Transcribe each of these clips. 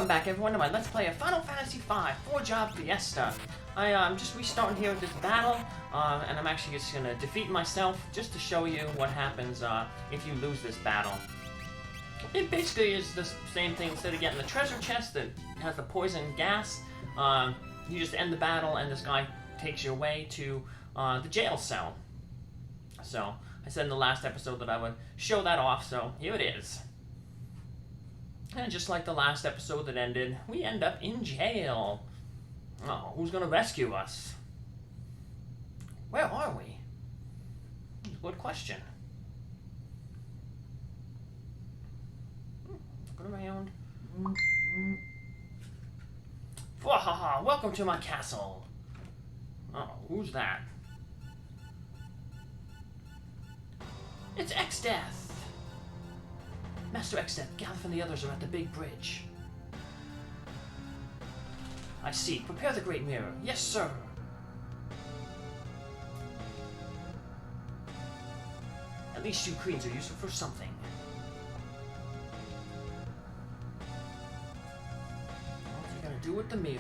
Welcome back everyone to my Let's Play of Final Fantasy V, 4-Job Fiesta. I'm just restarting here with this battle, and I'm actually just going to defeat myself just to show you what happens if you lose this battle. It basically is the same thing. Instead of getting the treasure chest that has the poison gas, you just end the battle and this guy takes you away to the jail cell. So, I said in the last episode that I would show that off, so here it is. And just like the last episode that ended, we end up in jail. Oh, who's gonna rescue us? Where are we? Good question. Looking around. Wahaha, welcome to my castle. Oh, who's that? It's Exdeath. Master Exdeath, Galuf and the others are at the big bridge. I see. Prepare the Great Mirror. Yes, sir. At least you queens are useful for something. What are you gonna do with the mirror?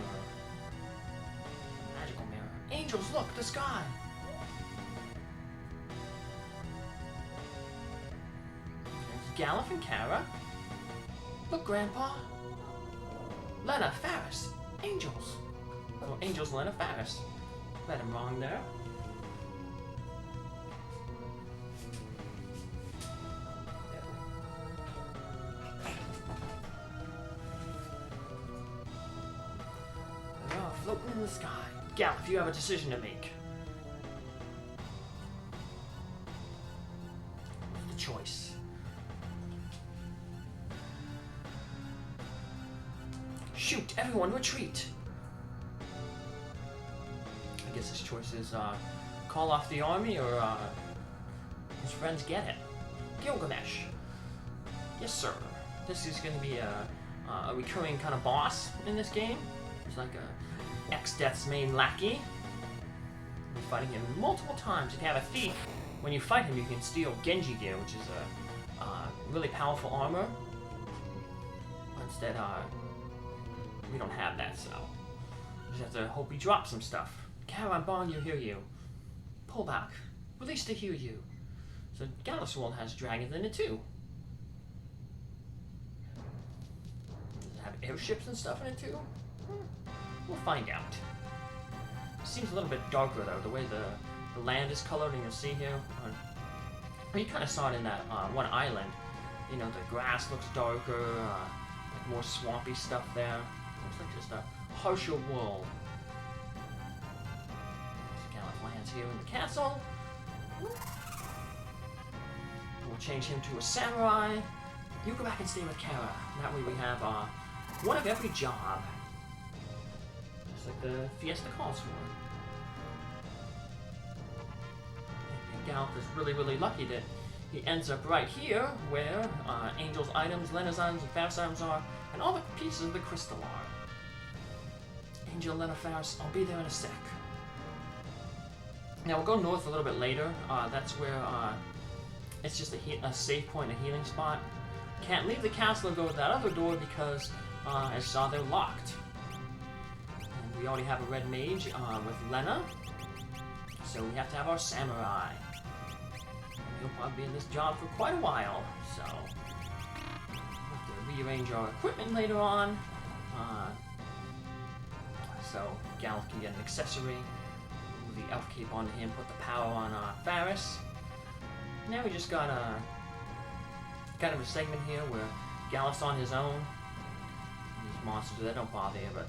Magical mirror. Angels, look, the sky! Galuf and Kara. Look, Grandpa. Lenna, Faris. Angels. Oh, Angels, Lenna, Faris. Read him wrong there. They're all floating in the sky. Galuf, you have a decision to make. What's the choice? Shoot! Everyone retreat! I guess his choice is call off the army or his friends get it. Gilgamesh. Yes, sir. This is going to be a recurring kind of boss in this game. It's like a Exdeath's main lackey. You're fighting him multiple times. If you have a thief, when you fight him, you can steal Genji gear, which is a really powerful armor. Instead, we don't have that, so we just have to hope he drops some stuff. Kara and Bond, you hear you. Pull back. Release to hear you. So Galuf's world has dragons in it too. Does it have airships and stuff in it too? We'll find out. It seems a little bit darker though, the way the land is colored, and you'll see here. You kind of saw it in that one island. You know, the grass looks darker, like more swampy stuff there. Looks like just a harsher world. So Galuf lands here in the castle. We'll change him to a samurai. You go back and stay with Kara. That way we have one of every job. Just like the Fiesta calls for. And Galuf is really, really lucky that he ends up right here where Angel's items, Lenna's items, and Faris' items are, and all the pieces of the crystal are. Angel, Lenna, Faris, I'll be there in a sec. Now we'll go north a little bit later. That's where it's just a save point, a healing spot. Can't leave the castle and go to that other door because, as you saw, they're locked. And we already have a red mage with Lenna, so we have to have our samurai. He'll probably be in this job for quite a while, so we'll have to rearrange our equipment later on. So Galuf can get an accessory, move the elf cape onto him, put the power on Faris. Now we just got kind of a segment here where Galuf's on his own. These monsters, they don't bother you, but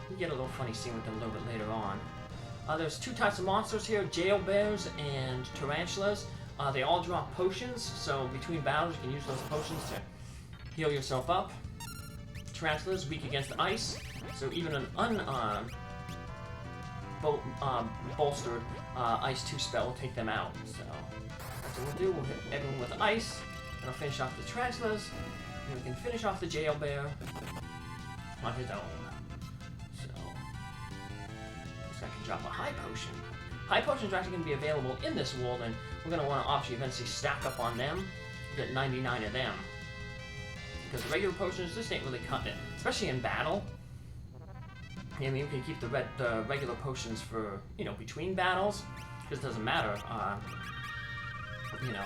we get a little funny scene with them a little bit later on. There's two types of monsters here, jail bears and tarantulas. They all drop potions, so between battles you can use those potions to heal yourself up. Tarantulas, weak against ice, so even an bolstered Ice 2 spell will take them out. So that's what we'll do. We'll hit everyone with ice, and I'll finish off the tarantulas, and we can finish off the jail bear on his own. So this guy can drop a high potion. High potions are actually going to be available in this world, and we're going to want to obviously eventually stack up on them. Get 99 of them. because the regular potions just ain't really cutting it, especially in battle. I mean, you can keep the regular potions for, you know, between battles, because it doesn't matter, you know,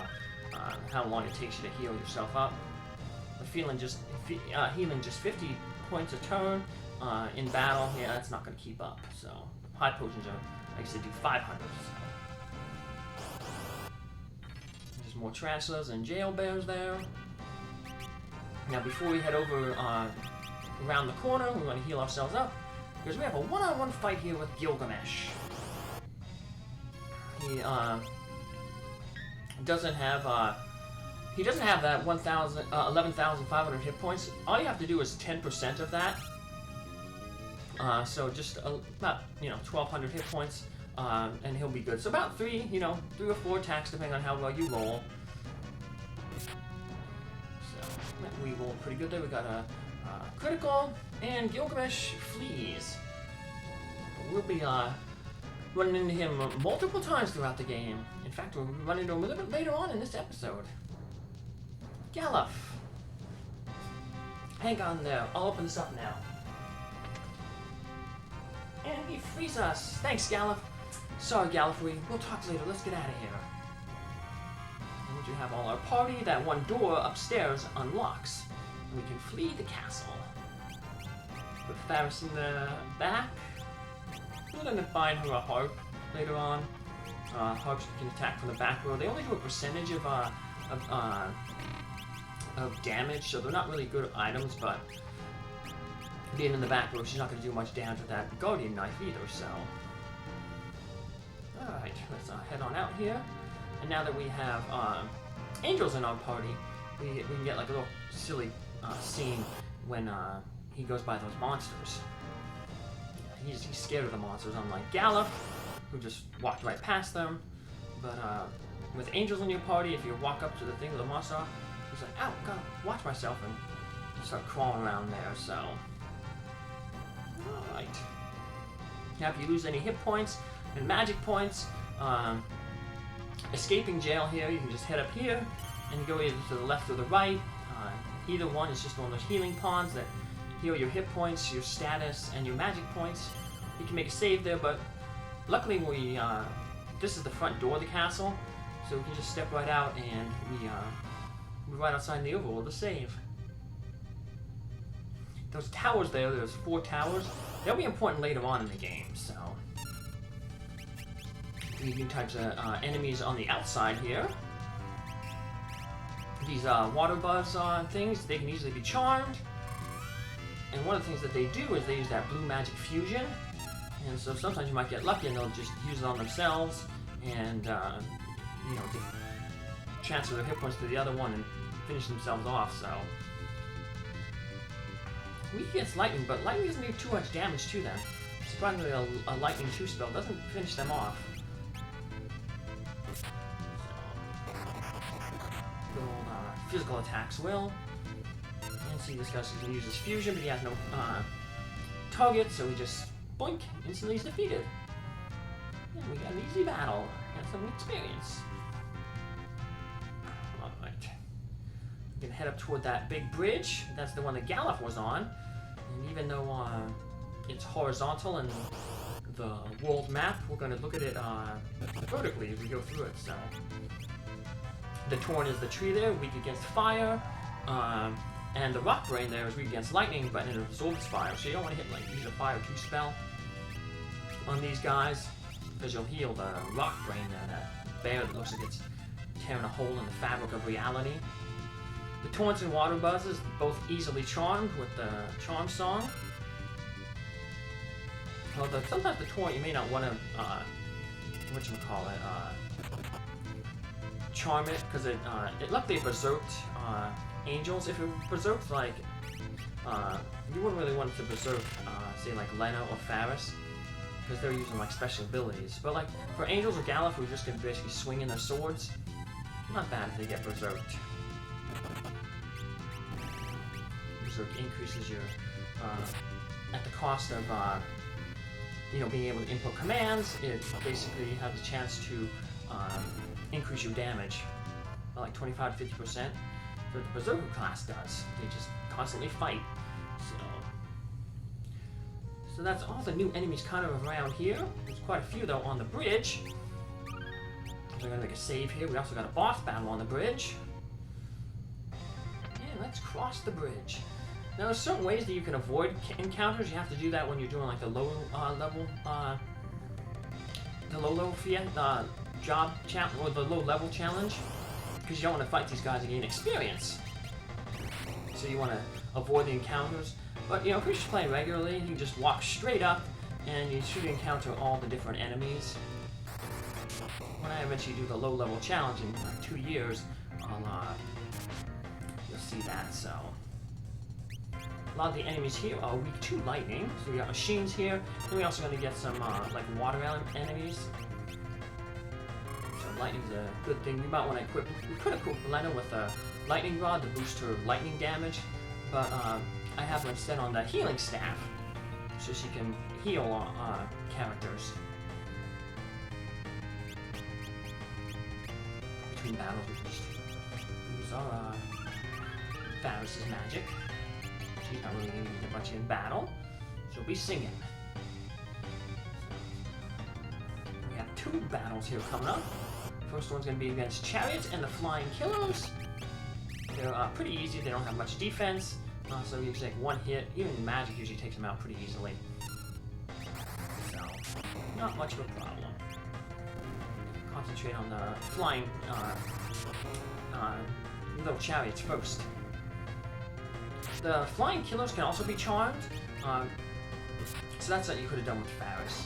how long it takes you to heal yourself up. But healing just 50 points a turn in battle, yeah, that's not going to keep up. So high potions are, like I said, do 500. So. There's more tarantulas and jail bears there. Now, before we head over around the corner, we want to heal ourselves up, because we have a one-on-one fight here with Gilgamesh. He doesn't have that 11,500 hit points. All you have to do is 10% of that. So just about, you know, 1,200 hit points, and he'll be good. So about 3 or 4 attacks, depending on how well you roll. So we rolled pretty good there. We got a critical, and Gilgamesh flees. We'll be running into him multiple times throughout the game. In fact, we'll run into him a little bit later on in this episode. Galuf. Hang on there. I'll open this up now. And he frees us. Thanks, Galuf. Sorry, Galuf. We'll talk later. Let's get out of here. And once we have all our party, that one door upstairs unlocks. And we can flee the castle. Put Faris in the back. We're going to find her a harp later on. Harps can attack from the back row. They only do a percentage of damage, so they're not really good items, but being in the back row, she's not going to do much damage with that guardian knife either, so. Alright, let's head on out here. And now that we have angels in our party, we can get like a little silly scene when he goes by those monsters. Yeah, he's scared of the monsters, unlike Galuf, who just walked right past them. But with angels in your party, if you walk up to the thing with a monster, he's like, ow, gotta watch myself, and start crawling around there, so. Alright. Now if you lose any hit points and magic points, escaping jail here, you can just head up here, and you go either to the left or the right. Either one is just one of those healing pawns that heal your hit points, your status, and your magic points. You can make a save there, but luckily this is the front door of the castle, so we can just step right out, and we're right outside the overworld to save. Those towers there's 4 towers. They'll be important later on in the game, so. New types of enemies on the outside here. These water buzz things, they can easily be charmed. And one of the things that they do is they use that blue magic fusion. And so sometimes you might get lucky and they'll just use it on themselves and, transfer their hit points to the other one and finish themselves off, so. Weak against lightning, but lightning doesn't do too much damage to them. Surprisingly, a lightning 2 spell doesn't finish them off. So, good old physical attacks will. And see, this guy can use his fusion, but he has no target, so he just boink, instantly he's defeated. And we got an easy battle and some experience. Alright. We can head up toward that big bridge. That's the one that Galuf was on. And even though it's horizontal in the world map, we're going to look at it vertically as we go through it. So, the Torn is the tree there, weak against fire, and the Rock Brain there is weak against lightning, but it absorbs fire. So you don't want to use a fire 2 spell on these guys, because you'll heal the Rock Brain there, that bear that looks like it's tearing a hole in the fabric of reality. The Taunts and Water Buzzes, both easily charmed with the Charm Song. Although sometimes the Taunt you may not want to, charm it, because it luckily berserked angels. If it berserked, like, you wouldn't really want it to berserk, say, like Lenna or Faris, because they're using, like, special abilities. But, like, for angels or Galuf, who just can basically swing in their swords, not bad if they get berserked. Berserk increases your, at the cost of, being able to input commands. It basically has a chance to increase your damage by like 25 to 50%. the Berserker class does. They just constantly fight. So that's all the new enemies kind of around here. There's quite a few though on the bridge. So I'm gonna make a save here. We also got a boss battle on the bridge. Yeah, let's cross the bridge. Now there's certain ways that you can avoid encounters. You have to do that when you're doing like the low level job challenge or the low level challenge, because you don't want to fight these guys and gain experience. So you want to avoid the encounters. But you know, if you're just playing regularly, you can just walk straight up and you should encounter all the different enemies. When I eventually do the low level challenge in like 2 years, you'll see that. So a lot of the enemies here are weak to lightning. So we got machines here, and we also going to get some like water enemies. So lightning's a good thing. We might want to equip. We could equip Lenna with a lightning rod to boost her lightning damage, but I have her instead on the healing staff, so she can heal characters. Between battles, we can just use our Faris' magic. She's not really going to get much in battle. She'll be singing. We have 2 battles here coming up. First one's going to be against Chariots and the Flying Killers. They're pretty easy. They don't have much defense. So you take 1 hit. Even magic usually takes them out pretty easily. So, not much of a problem. Concentrate on the flying little chariots first. The flying killers can also be charmed. So that's what you could have done with Faris.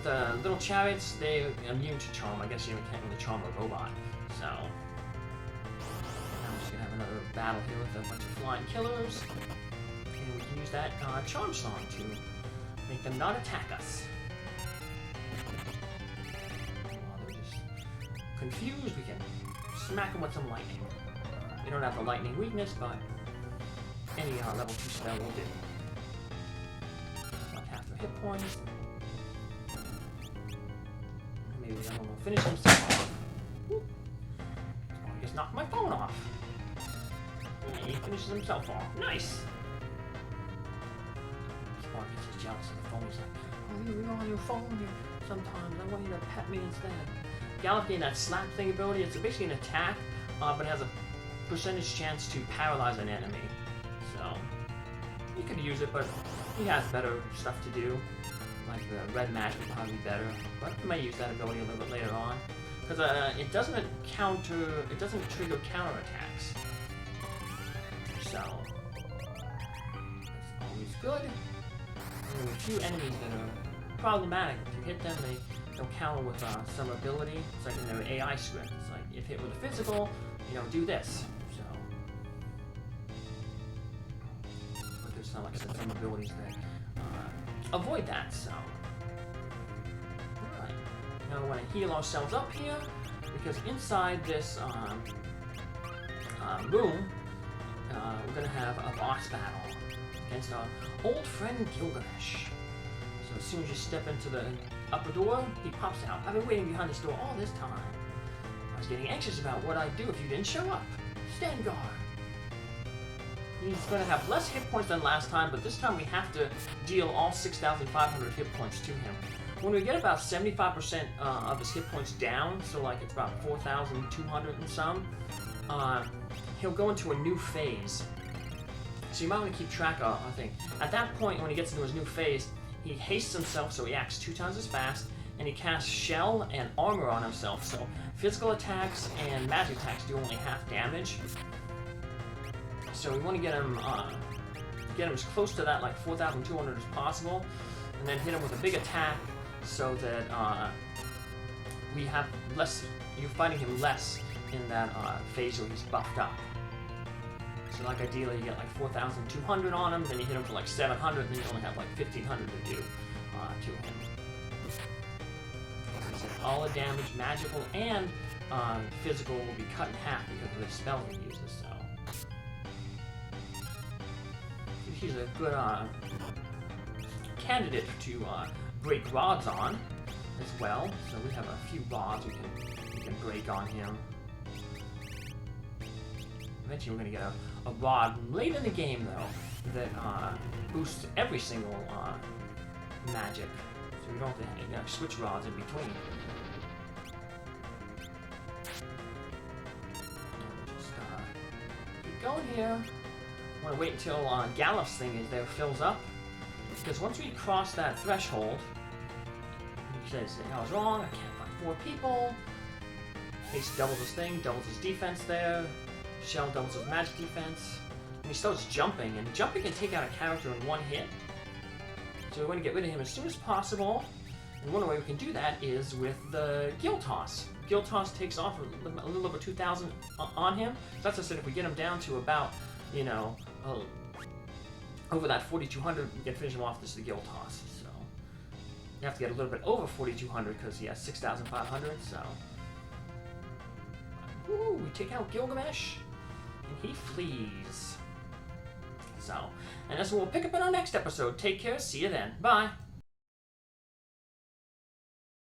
The little chariots, they're immune to charm. I guess you can't really charm a robot. So I'm just gonna have another battle here with a bunch of flying killers, and we can use that charm song to make them not attack us. While they're just confused, we can smack them with some lightning. We don't have the lightning weakness, but any level 2 spell will do. About half their hit points. Maybe the other one will finish himself off. Whoop. Oh, I just knocked my phone off. Yeah, he finishes himself off. Nice! Spark gets just jealous of the phone. He's like, oh, you're on your phone here sometimes. I want you to pet me instead. Galuf gained that slap thing ability. It's basically an attack, but it has a percentage chance to paralyze an enemy. So, you could use it, but he has better stuff to do. Like the red Mage would probably be better, but I might use that ability a little bit later on. Because it doesn't trigger counterattacks. So, it's always good. And there are a few enemies that are problematic. If you hit them, they'll counter with some ability. It's like in their AI script. It's like, if hit with a physical, do this. So, but there's some, like I said, some abilities that avoid that. So, alright. Now we want to heal ourselves up here, because inside this room, we're going to have a boss battle against our old friend Gilgamesh. So as soon as you step into the upper door, he pops out. I've been waiting behind this door all this time. I was getting anxious about what I'd do if you didn't show up. Stand guard. He's going to have less hit points than last time, but this time we have to deal all 6,500 hit points to him. When we get about 75% of his hit points down, so like it's about 4,200 and some, he'll go into a new phase. So you might want to keep track of, I think. At that point, when he gets into his new phase, he hastes himself, so he acts 2 times as fast, and he casts Shell and Armor on himself, so physical attacks and magic attacks do only half damage. So we want to get him as close to that, like 4,200 as possible, and then hit him with a big attack, so that we have less. You're fighting him less in that phase where he's buffed up. So like ideally you get like 4,200 on him, then you hit him for like 700, then you only have like 1,500 to do to him. As I said, all the damage, magical and physical, will be cut in half because of the spell he uses. So he's a good candidate to break rods on as well. So we have a few rods we can break on him. Eventually we're going to get a rod late in the game, though, that boosts every single magic. So we don't have to switch rods in between. Just keep going here. I want to wait until Galuf's thing is there, fills up. Because once we cross that threshold, he says, I was wrong, I can't find 4 people. Ace doubles his thing, doubles his defense there. Shell doubles his magic defense. And he starts jumping, and jumping can take out a character in 1 hit. So we want to get rid of him as soon as possible. And one way we can do that is with the Guild Toss. Guild Toss takes off a little over 2,000 on him. So that's what I said, if we get him down to about, you know, over that 4,200, we can finish him off. This is the Guild Toss. So you have to get a little bit over 4,200 because he has 6,500. So woo, we take out Gilgamesh, and he flees. So, and that's what we'll pick up in our next episode. Take care. See you then. Bye.